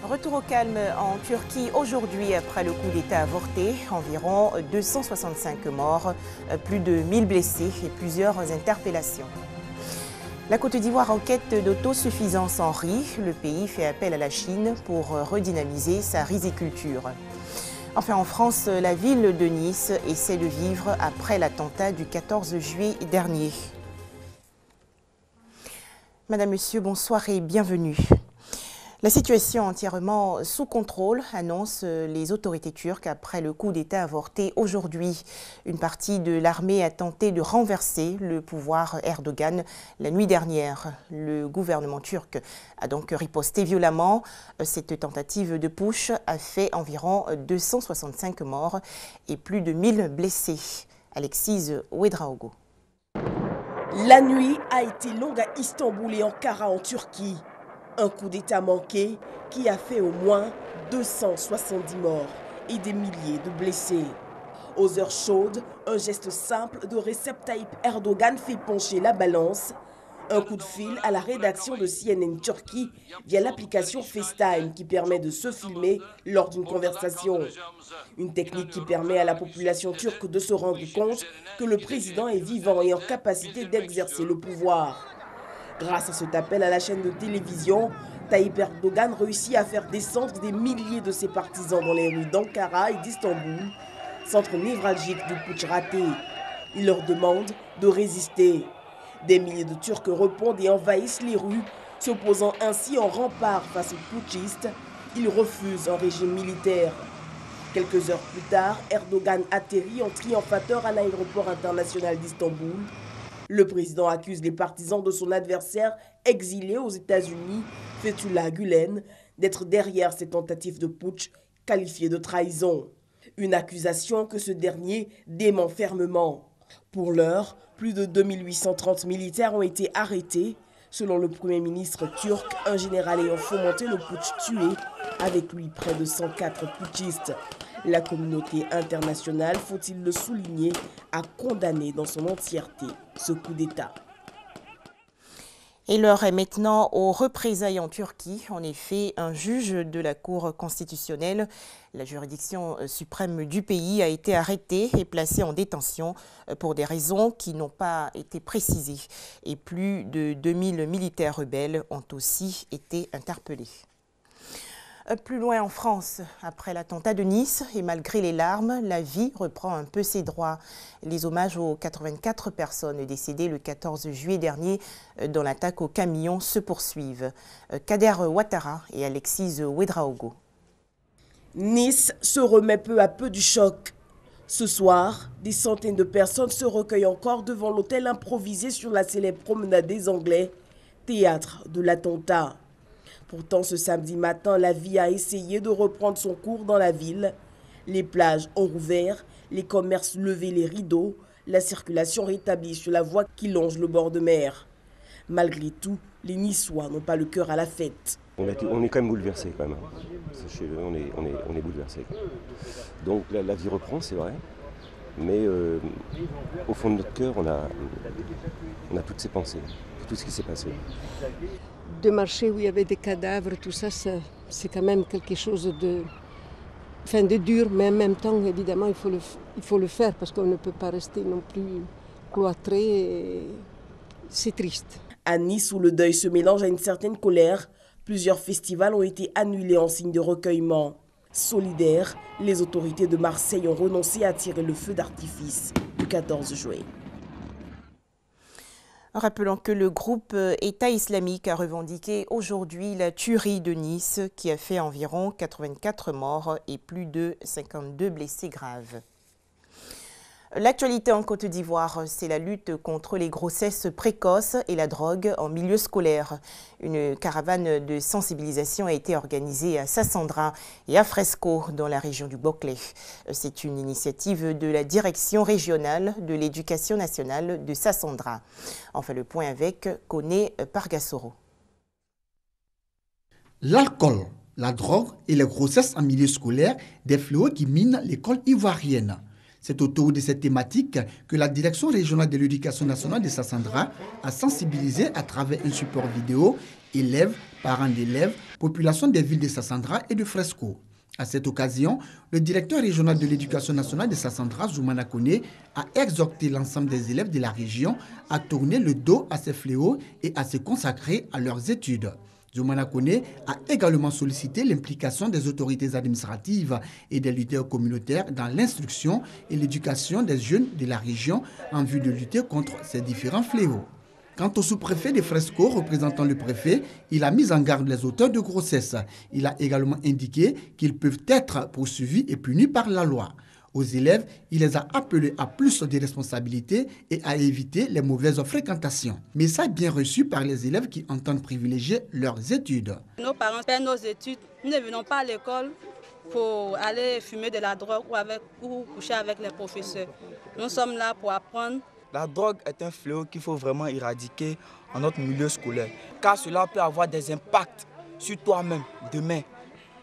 Retour au calme en Turquie aujourd'hui après le coup d'État avorté. Environ 265 morts, plus de 1000 blessés et plusieurs interpellations. La Côte d'Ivoire en quête d'autosuffisance en riz. Le pays fait appel à la Chine pour redynamiser sa riziculture. Enfin, en France, la ville de Nice essaie de vivre après l'attentat du 14 juillet dernier. Madame, Monsieur, bonsoir et bienvenue. La situation entièrement sous contrôle, annoncent les autorités turques après le coup d'État avorté aujourd'hui. Une partie de l'armée a tenté de renverser le pouvoir Erdogan la nuit dernière. Le gouvernement turc a donc riposté violemment. Cette tentative de putsch a fait environ 265 morts et plus de 1000 blessés. Alexis Ouedraogo. La nuit a été longue à Istanbul et Ankara en Turquie. Un coup d'État manqué qui a fait au moins 270 morts et des milliers de blessés. Aux heures chaudes, un geste simple de Recep Tayyip Erdogan fait pencher la balance. Un coup de fil à la rédaction de CNN Turquie via l'application FaceTime qui permet de se filmer lors d'une conversation. Une technique qui permet à la population turque de se rendre compte que le président est vivant et en capacité d'exercer le pouvoir. Grâce à cet appel à la chaîne de télévision, Tayyip Erdogan réussit à faire descendre des milliers de ses partisans dans les rues d'Ankara et d'Istanbul, centre névralgique du putsch raté. Il leur demande de résister. Des milliers de Turcs répondent et envahissent les rues, s'opposant ainsi en rempart face aux putschistes. Ils refusent un régime militaire. Quelques heures plus tard, Erdogan atterrit en triomphateur à l'aéroport international d'Istanbul. Le président accuse les partisans de son adversaire exilé aux États-Unis, Fethullah Gülen, d'être derrière ces tentatives de putsch qualifiées de trahison. Une accusation que ce dernier dément fermement. Pour l'heure, plus de 2830 militaires ont été arrêtés. Selon le Premier ministre turc, un général ayant fomenté le putsch tué, avec lui près de 104 putschistes. La communauté internationale, faut-il le souligner, a condamné dans son entièreté ce coup d'État. Et l'heure est maintenant aux représailles en Turquie. En effet, un juge de la Cour constitutionnelle, la juridiction suprême du pays, a été arrêté et placé en détention pour des raisons qui n'ont pas été précisées. Et plus de 2000 militaires rebelles ont aussi été interpellés. Plus loin en France, après l'attentat de Nice et malgré les larmes, la vie reprend un peu ses droits. Les hommages aux 84 personnes décédées le 14 juillet dernier dans l'attaque au camion se poursuivent. Kader Ouattara et Alexis Ouedraogo. Nice se remet peu à peu du choc. Ce soir, des centaines de personnes se recueillent encore devant l'hôtel improvisé sur la célèbre promenade des Anglais, théâtre de l'attentat. Pourtant, ce samedi matin, la vie a essayé de reprendre son cours dans la ville. Les plages ont rouvert, les commerces levé les rideaux, la circulation rétablie sur la voie qui longe le bord de mer. Malgré tout, les Niçois n'ont pas le cœur à la fête. On est quand même bouleversés quand même. On est bouleversés. Donc la vie reprend, c'est vrai. Mais au fond de notre cœur, on a toutes ces pensées, tout ce qui s'est passé. De marcher où il y avait des cadavres, tout ça, c'est quand même quelque chose de dur, mais en même temps, évidemment, il faut le faire parce qu'on ne peut pas rester non plus cloîtré. C'est triste. À Nice, où le deuil se mélange à une certaine colère, plusieurs festivals ont été annulés en signe de recueillement. Solidaires, les autorités de Marseille ont renoncé à tirer le feu d'artifice du 14 juillet. Rappelons que le groupe État islamique a revendiqué aujourd'hui la tuerie de Nice qui a fait environ 84 morts et plus de 52 blessés graves. L'actualité en Côte d'Ivoire, c'est la lutte contre les grossesses précoces et la drogue en milieu scolaire. Une caravane de sensibilisation a été organisée à Sassandra et à Fresco dans la région du Boclé. C'est une initiative de la Direction régionale de l'éducation nationale de Sassandra. On fait le point avec Koné Pargassoro. L'alcool, la drogue et les grossesses en milieu scolaire, des fléaux qui minent l'école ivoirienne. C'est autour de cette thématique que la Direction régionale de l'éducation nationale de Sassandra a sensibilisé à travers un support vidéo élèves, parents d'élèves, population des villes de Sassandra et de Fresco. À cette occasion, le directeur régional de l'éducation nationale de Sassandra, Zoumana Kone, a exhorté l'ensemble des élèves de la région à tourner le dos à ces fléaux et à se consacrer à leurs études. Zoumana Kone a également sollicité l'implication des autorités administratives et des leaders communautaires dans l'instruction et l'éducation des jeunes de la région en vue de lutter contre ces différents fléaux. Quant au sous-préfet de Fresco, représentant le préfet, il a mis en garde les auteurs de grossesse. Il a également indiqué qu'ils peuvent être poursuivis et punis par la loi. Aux élèves, il les a appelés à plus de responsabilités et à éviter les mauvaises fréquentations. Message bien reçu par les élèves qui entendent privilégier leurs études. Nos parents paient nos études. Nous ne venons pas à l'école pour aller fumer de la drogue ou coucher avec les professeurs. Nous sommes là pour apprendre. La drogue est un fléau qu'il faut vraiment éradiquer en notre milieu scolaire, car cela peut avoir des impacts sur toi-même, demain,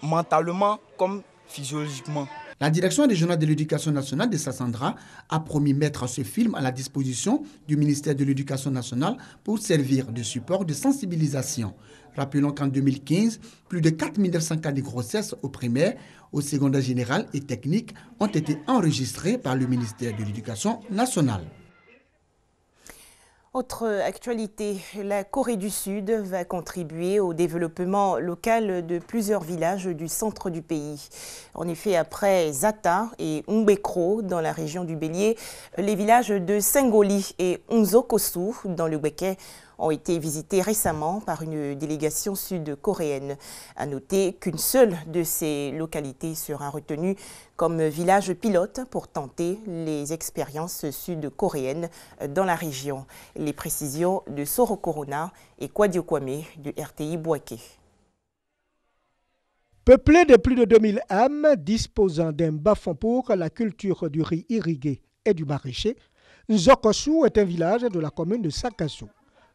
mentalement comme physiologiquement. La direction régionale de l'éducation nationale de Sassandra a promis mettre ce film à la disposition du ministère de l'Éducation nationale pour servir de support de sensibilisation. Rappelons qu'en 2015, plus de 4900 cas de grossesse au primaire, au secondaire général et technique ont été enregistrés par le ministère de l'Éducation nationale. Autre actualité, la Corée du Sud va contribuer au développement local de plusieurs villages du centre du pays. En effet, après Zata et Umbekro dans la région du Bélier, les villages de Sengoli et Unzokosu dans le Beke ont été visités récemment par une délégation sud-coréenne. À noter qu'une seule de ces localités sera retenue comme village pilote pour tenter les expériences sud-coréennes dans la région. Les précisions de Soro Corona et Kwadio Kwame de RTI Bouaké. Peuplé de plus de 2000 âmes disposant d'un bas-fond pour la culture du riz irrigué et du maraîcher, Nzokosu est un village de la commune de Sakasu.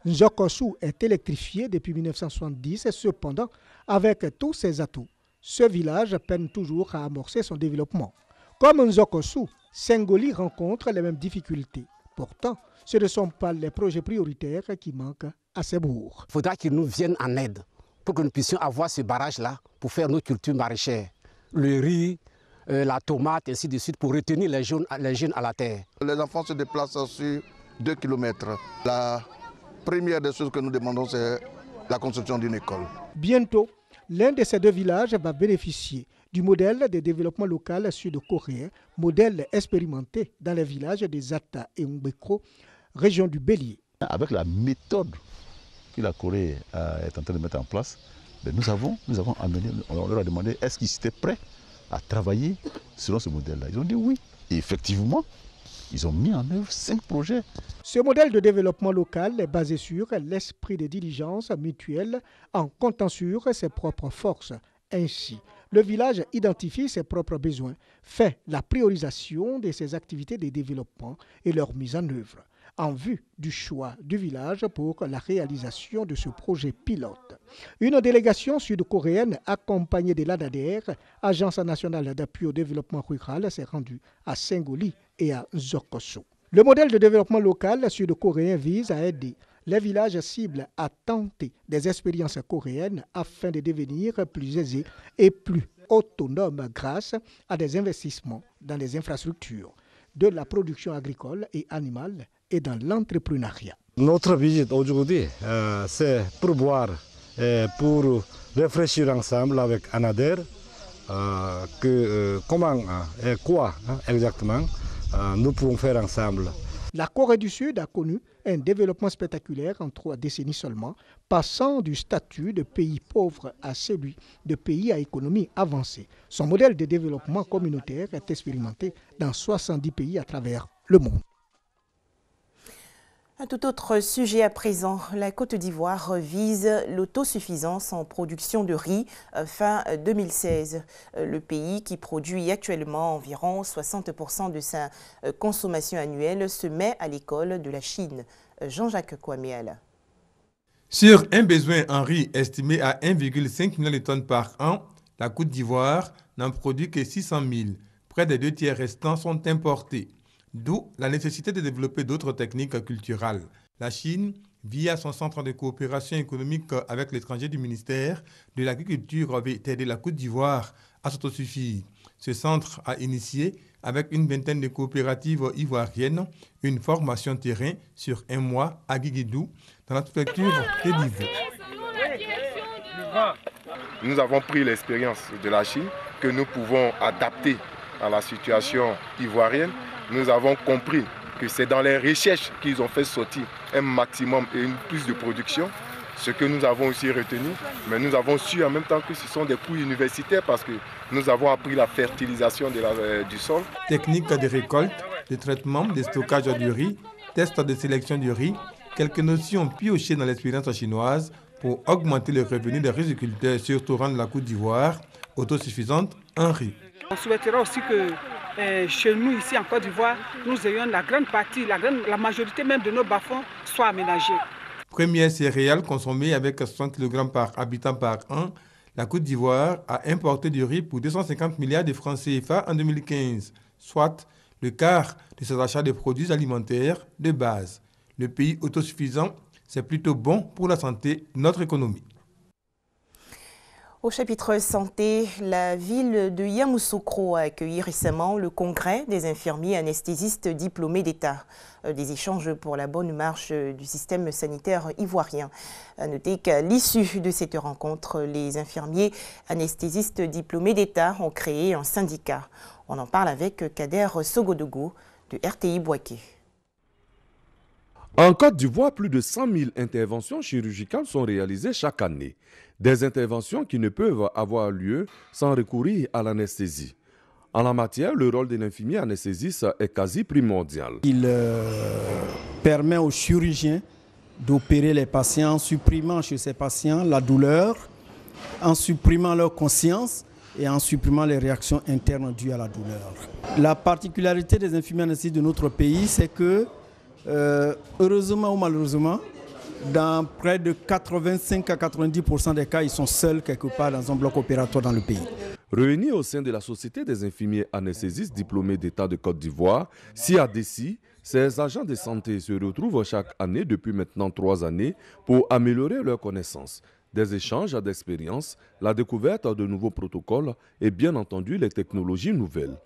Nzokosu est électrifié depuis 1970 et cependant, avec tous ses atouts, ce village peine toujours à amorcer son développement. Comme Nzokosu, Sengoli rencontre les mêmes difficultés. Pourtant, ce ne sont pas les projets prioritaires qui manquent à ces bourgs. Il faudra qu'ils nous viennent en aide pour que nous puissions avoir ce barrage-là pour faire nos cultures maraîchères. Le riz, la tomate, ainsi de suite, pour retenir les jeunes à la terre. Les enfants se déplacent sur 2 km. La première des choses que nous demandons, c'est la construction d'une école. Bientôt, l'un de ces deux villages va bénéficier du modèle de développement local sud-coréen, modèle expérimenté dans les villages de Zata et Umbekro, région du Bélier. Avec la méthode que la Corée est en train de mettre en place, nous avons amené, on leur a demandé est-ce qu'ils étaient prêts à travailler selon ce modèle-là. Ils ont dit oui. Et effectivement, ils ont mis en œuvre 5 projets. Ce modèle de développement local est basé sur l'esprit de diligence mutuelle en comptant sur ses propres forces. Ainsi, le village identifie ses propres besoins, fait la priorisation de ses activités de développement et leur mise en œuvre, en vue du choix du village pour la réalisation de ce projet pilote. Une délégation sud-coréenne accompagnée de l'ANADER, Agence nationale d'appui au développement rural, s'est rendue à Sengoli et à Nzokosu. Le modèle de développement local sud-coréen vise à aider les villages cibles à tenter des expériences coréennes afin de devenir plus aisés et plus autonomes grâce à des investissements dans les infrastructures, de la production agricole et animale et dans l'entrepreneuriat. Notre visite aujourd'hui, c'est pour voir, pour réfléchir ensemble avec ANADER, comment et quoi exactement nous pouvons faire ensemble. La Corée du Sud a connu un développement spectaculaire en 3 décennies seulement, passant du statut de pays pauvre à celui de pays à économie avancée. Son modèle de développement communautaire est expérimenté dans 70 pays à travers le monde. Un tout autre sujet à présent, la Côte d'Ivoire vise l'autosuffisance en production de riz fin 2016. Le pays, qui produit actuellement environ 60% de sa consommation annuelle, se met à l'école de la Chine. Jean-Jacques Kouamiel. Sur un besoin en riz estimé à 1,5 million de tonnes par an, la Côte d'Ivoire n'en produit que 600 000. Près des 2 tiers restants sont importés. D'où la nécessité de développer d'autres techniques culturelles. La Chine Via son centre de coopération économique avec l'étranger du ministère de l'Agriculture, veut aider la Côte d'Ivoire à s'autosuffire. Ce centre a initié, avec une vingtaine de coopératives ivoiriennes, une formation terrain sur 1 mois à Guiguidou, dans la préfecture de Divo. Nous avons pris l'expérience de la Chine que nous pouvons adapter à la situation ivoirienne. Nous avons compris que c'est dans les recherches qu'ils ont fait sortir un maximum et une plus de production, ce que nous avons aussi retenu. Mais nous avons su en même temps que ce sont des coûts universitaires parce que nous avons appris la fertilisation du sol. Technique de récolte, de traitement, de stockage du riz, test de sélection du riz, quelques notions piochées dans l'expérience chinoise pour augmenter le revenu des riziculteurs, surtout rendre la Côte d'Ivoire autosuffisante en riz. On souhaitera aussi que chez nous, ici en Côte d'Ivoire, nous ayons la grande partie, la majorité même de nos bas-fonds soient aménagés. Première céréale consommée avec 60 kg par habitant par an, la Côte d'Ivoire a importé du riz pour 250 milliards de francs CFA en 2015, soit le quart de ses achats de produits alimentaires de base. Le pays autosuffisant, c'est plutôt bon pour la santé de notre économie. Au chapitre santé, la ville de Yamoussoukro a accueilli récemment le congrès des infirmiers anesthésistes diplômés d'État. Des échanges pour la bonne marche du système sanitaire ivoirien. À noter qu'à l'issue de cette rencontre, les infirmiers anesthésistes diplômés d'État ont créé un syndicat. On en parle avec Kader Sogodogo de RTI Boaké. En Côte d'Ivoire, plus de 100 000 interventions chirurgicales sont réalisées chaque année. Des interventions qui ne peuvent avoir lieu sans recourir à l'anesthésie. En la matière, le rôle de l'infirmier anesthésiste est quasi primordial. Il permet aux chirurgiens d'opérer les patients en supprimant chez ces patients la douleur, en supprimant leur conscience et en supprimant les réactions internes dues à la douleur. La particularité des infirmiers anesthésistes de notre pays, c'est que heureusement ou malheureusement, dans près de 85 à 90% des cas, ils sont seuls quelque part dans un bloc opératoire dans le pays. Réunis au sein de la Société des infirmiers anesthésistes diplômés d'État de Côte d'Ivoire, SIADECI, ces agents de santé se retrouvent chaque année depuis maintenant 3 années pour améliorer leurs connaissances. Des échanges d'expériences, la découverte de nouveaux protocoles et bien entendu les technologies nouvelles.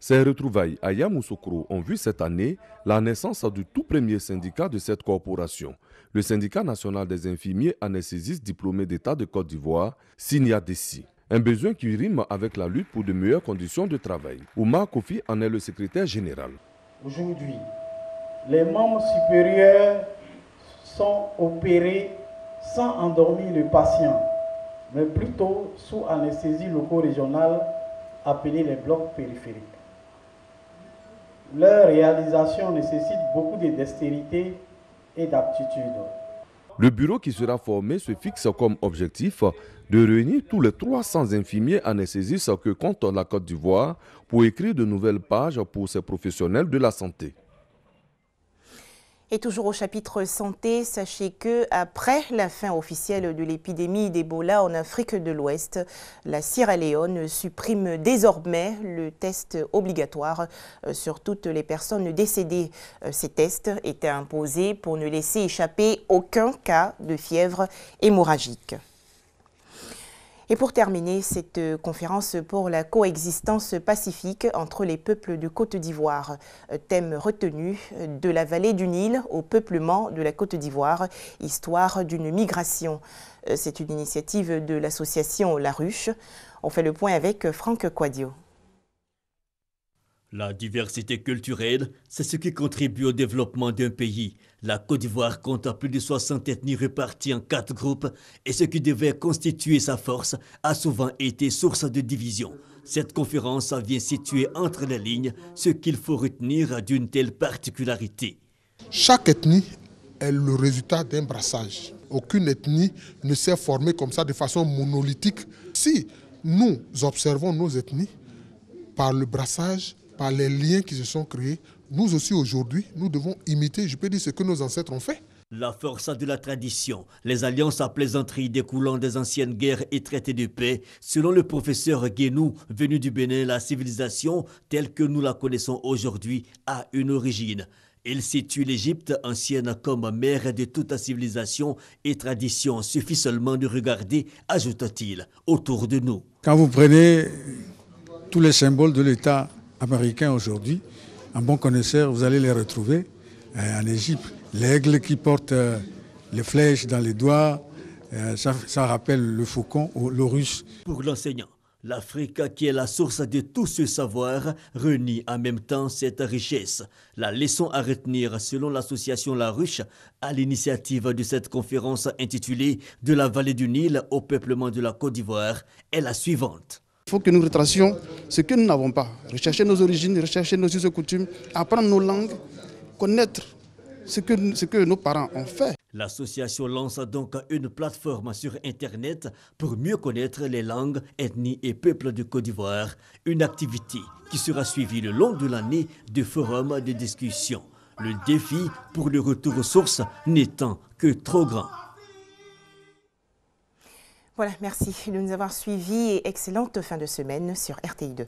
Ces retrouvailles à Yamoussoukro ont vu cette année la naissance du tout premier syndicat de cette corporation, le syndicat national des infirmiers anesthésistes diplômés d'État de Côte d'Ivoire, SIADECI. Un besoin qui rime avec la lutte pour de meilleures conditions de travail. Oumar Kofi en est le secrétaire général. Aujourd'hui, les membres supérieurs sont opérés sans endormir le patient, mais plutôt sous anesthésie loco-régionale appelée les blocs périphériques. Leur réalisation nécessite beaucoup de dextérité et d'aptitude. Le bureau qui sera formé se fixe comme objectif de réunir tous les 300 infirmiers anesthésistes que compte la Côte d'Ivoire pour écrire de nouvelles pages pour ces professionnels de la santé. Et toujours au chapitre santé, sachez que après la fin officielle de l'épidémie d'Ebola en Afrique de l'Ouest, la Sierra Leone supprime désormais le test obligatoire sur toutes les personnes décédées. Ces tests étaient imposés pour ne laisser échapper aucun cas de fièvre hémorragique. Et pour terminer cette conférence pour la coexistence pacifique entre les peuples de Côte d'Ivoire, thème retenu de la vallée du Nil au peuplement de la Côte d'Ivoire, histoire d'une migration. C'est une initiative de l'association La Ruche. On fait le point avec Franck Quadio. La diversité culturelle, c'est ce qui contribue au développement d'un pays. La Côte d'Ivoire compte plus de 60 ethnies réparties en 4 groupes et ce qui devait constituer sa force a souvent été source de division. Cette conférence vient situer entre les lignes ce qu'il faut retenir d'une telle particularité. Chaque ethnie est le résultat d'un brassage. Aucune ethnie ne s'est formée comme ça de façon monolithique. Si nous observons nos ethnies par le brassage, par les liens qui se sont créés, nous aussi aujourd'hui, nous devons imiter, je peux dire, ce que nos ancêtres ont fait. La force de la tradition, les alliances à plaisanterie découlant des anciennes guerres et traités de paix. Selon le professeur Guénou, venu du Bénin, la civilisation, telle que nous la connaissons aujourd'hui, a une origine. Il situe l'Égypte ancienne comme mère de toute civilisation et tradition. Suffit seulement de regarder, ajoute-t-il, autour de nous. Quand vous prenez tous les symboles de l'État américain aujourd'hui, un bon connaisseur, vous allez les retrouver en Égypte. L'aigle qui porte les flèches dans les doigts, ça rappelle le faucon ou l'orus. Pour l'enseignant, l'Afrique, qui est la source de tout ce savoir, renie en même temps cette richesse. La leçon à retenir, selon l'association La Ruche, à l'initiative de cette conférence intitulée « De la vallée du Nil au peuplement de la Côte d'Ivoire » est la suivante. Il faut que nous retracions ce que nous n'avons pas. Rechercher nos origines, rechercher nos us et coutumes, apprendre nos langues, connaître ce que nos parents ont fait. L'association lance donc une plateforme sur Internet pour mieux connaître les langues, ethnies et peuples de Côte d'Ivoire. Une activité qui sera suivie le long de l'année de forums de discussion. Le défi pour le retour aux sources n'étant que trop grand. Voilà, merci de nous avoir suivis et excellente fin de semaine sur RTI2.